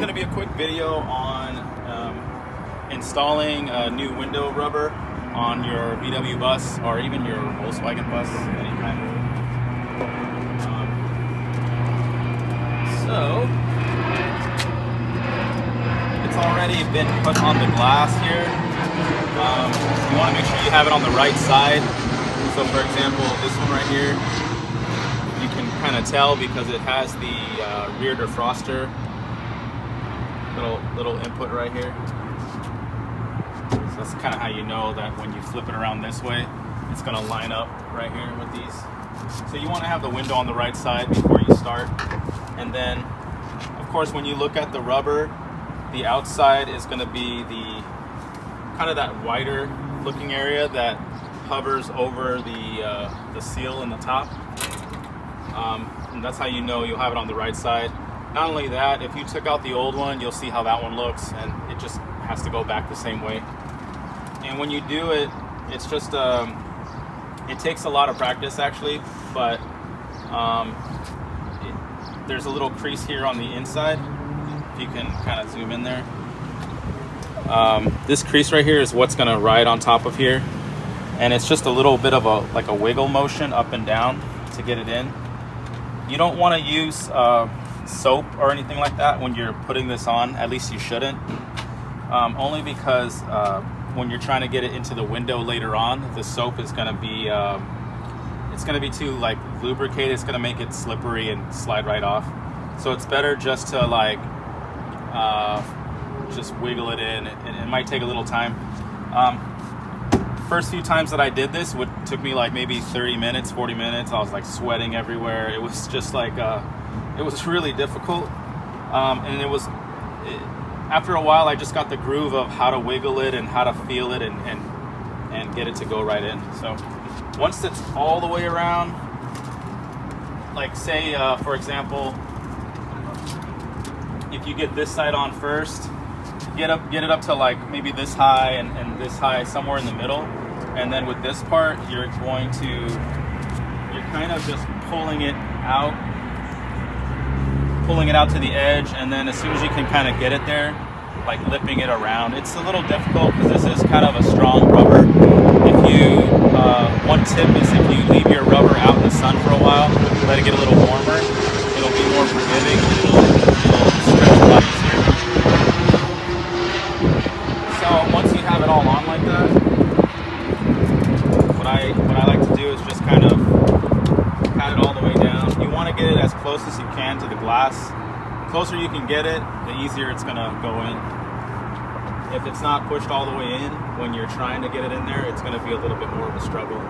going to be a quick video on installing a new window rubber on your VW bus or even your Volkswagen bus, any kind of. So it's already been put on the glass here. You want to make sure you have it on the right side. So for example, this one right here, you can kind of tell because it has the rear defroster little input right here. So that's kind of how you know that when you flip it around this way, it's going to line up right here with these. So you want to have the window on the right side before you start. And then, of course, when you look at the rubber, the outside is going to be the kind of that wider looking area that hovers over the seal in the top. And that's how you know you'll have it on the right side. Not only that, if you took out the old one, you'll see how that one looks, and it just has to go back the same way. And when you do it, it's just it takes a lot of practice actually, but there's a little crease here on the inside. If you can kind of zoom in there. This crease right here is what's going to ride on top of here, and it's just a little bit of a wiggle motion up and down to get it in. You don't want to use soap or anything like that when you're putting this on. At least you shouldn't, only because when you're trying to get it into the window later on, the soap is going to be it's going to be too lubricated. It's going to make it slippery and slide right off. So it's better just to just wiggle it in. It might take a little time. First few times that I did this took me maybe 30 minutes, 40 minutes. I was sweating everywhere. It was just it was really difficult. And after a while, I just got the groove of how to wiggle it and how to feel it and get it to go right in. So once it's all the way around, say for example, if you get this side on first, get it up to maybe this high and this high, somewhere in the middle, and then with this part you're kind of just pulling it out to the edge, and then as soon as you can kind of get it there, lipping it around. It's a little difficult because this is kind of a strong rubber. If you one tip is if you leave your rubber out in the sun for a while, let it get a little warmer, it'll be more forgiving and it'll stretch a lot easier. So once you have it all on like that, what I like to do is just kind of pat it all the way down. You want to get it as close as you can to the glass. The closer you can get it, the easier it's going to go in. If it's not pushed all the way in when you're trying to get it in there, it's going to be a little bit more of a struggle.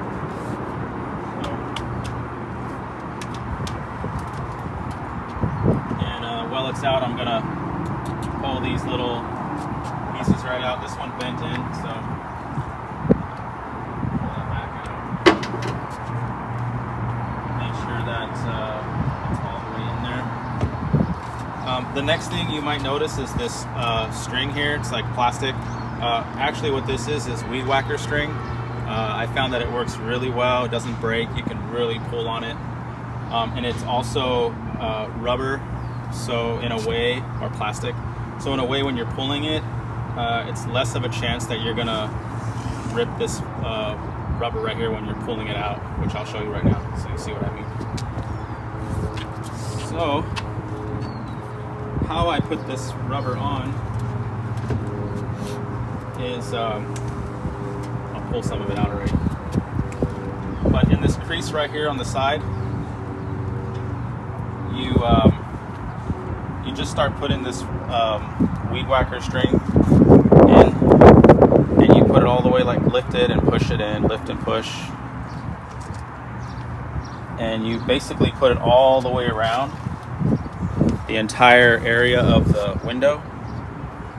And while it's out, I'm going to pull these little pieces right out. This one bent in, so pull that back out. Make sure that it's all the way in there. The next thing you might notice is this string here. It's plastic. Actually what this is weed whacker string. I found that it works really well. It doesn't break. You can really pull on it. And it's also rubber, so in a way, or plastic. So in a way, when you're pulling it, it's less of a chance that you're gonna rip this rubber right here when you're pulling it out, which I'll show you right now, so you see what I mean. So how I put this rubber on is, I'll pull some of it out already, but in this crease right here on the side, you just start putting this weed whacker string in, and you put it all the way, lift it and push it in, lift and push, and you basically put it all the way around the entire area of the window.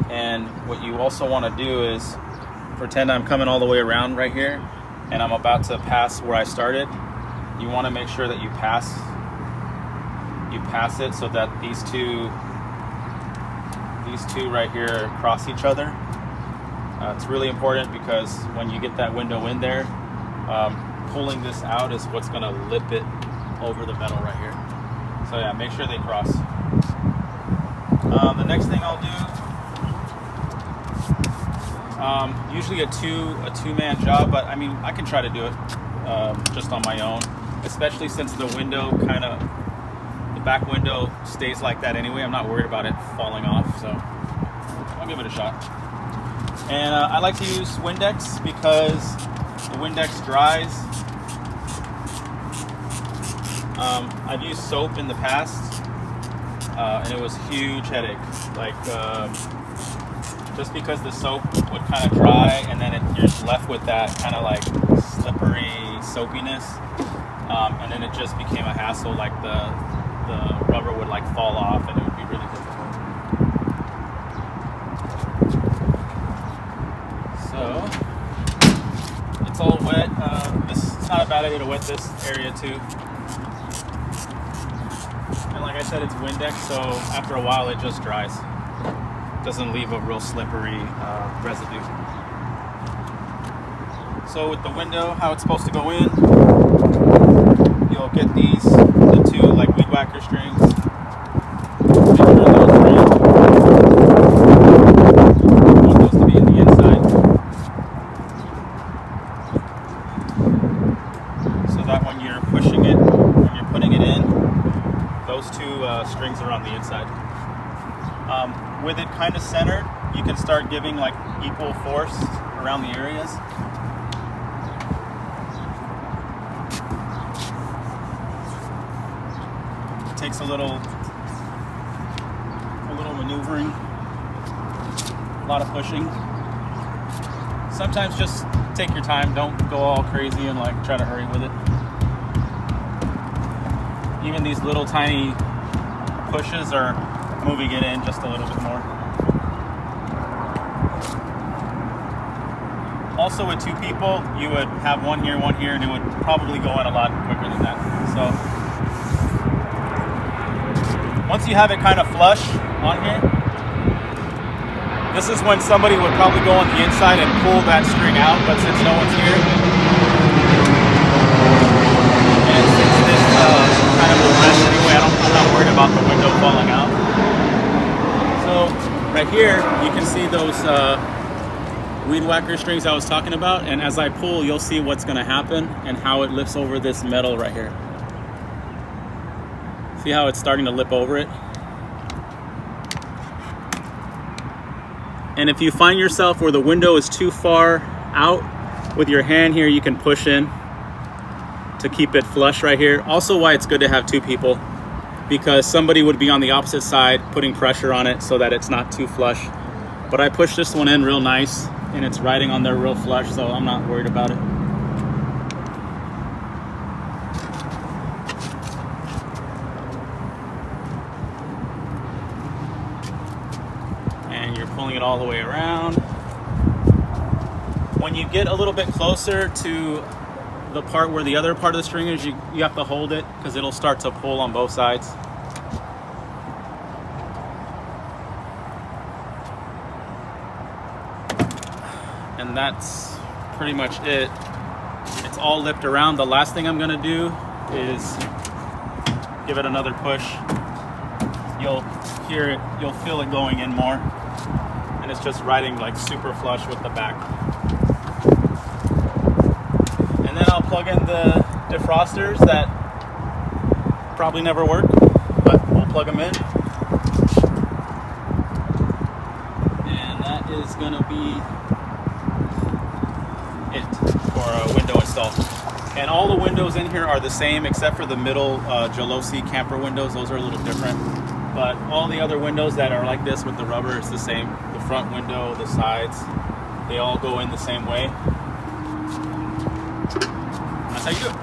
And what you also want to do is pretend I'm coming all the way around right here and I'm about to pass where I started. You want to make sure that you pass it so that these two right here cross each other. It's really important because when you get that window in there, pulling this out is what's going to lip it over the metal right here. So yeah, make sure they cross. The next thing I'll do, usually a two-man job, but I mean I can try to do it just on my own, especially since the window the back window stays like that anyway. I'm not worried about it falling off, so I'll give it a shot. And I like to use Windex because the Windex dries. I've used soap in the past, and it was a huge headache. Like, just because the soap would kind of dry, and then you're just left with that kind of like slippery soapiness, and then it just became a hassle. Like the rubber would like fall off, and it would be really difficult. So it's all wet. It's not a bad idea to wet this area too. And like I said, it's Windex, so after a while it just dries. It doesn't leave a real slippery residue. So with the window, how it's supposed to go in, you'll get the two like weed whacker strings. Make sure those are in. You want those to be in the inside, so that when you're putting it in, those two strings are on the inside. With it kind of centered, you can start giving like equal force around the areas. It takes a little maneuvering, a lot of pushing. Sometimes just take your time, don't go all crazy and like try to hurry with it. Even these little tiny pushes are moving it in just a little bit more. Also with two people, you would have one here, and it would probably go in a lot quicker than that. So once you have it kind of flush on here, this is when somebody would probably go on the inside and pull that string out, but since no one's here, and since this kind of will rest anyway, I'm not worried about the window falling out. So right here, you can see those weed whacker strings I was talking about, and as I pull, you'll see what's going to happen and how it lifts over this metal right here. See how it's starting to lip over it? And if you find yourself where the window is too far out, with your hand here, you can push in to keep it flush right here. Also why it's good to have two people, because somebody would be on the opposite side putting pressure on it so that it's not too flush. But I pushed this one in real nice, and it's riding on there real flush, so I'm not worried about it. And you're pulling it all the way around. When you get a little bit closer to the part where the other part of the string is, you have to hold it because it'll start to pull on both sides. And that's pretty much it. It's all lipped around. The last thing I'm gonna do is give it another push. You'll hear it, you'll feel it going in more. And it's just riding like super flush with the back. And then I'll plug in the defrosters that probably never work, but we'll plug them in. And that is gonna be it for a window install. And all the windows in here are the same except for the middle Jalosi camper windows. Those are a little different, but all the other windows that are like this with the rubber is the same. The front window, the sides, they all go in the same way. That's how you do it.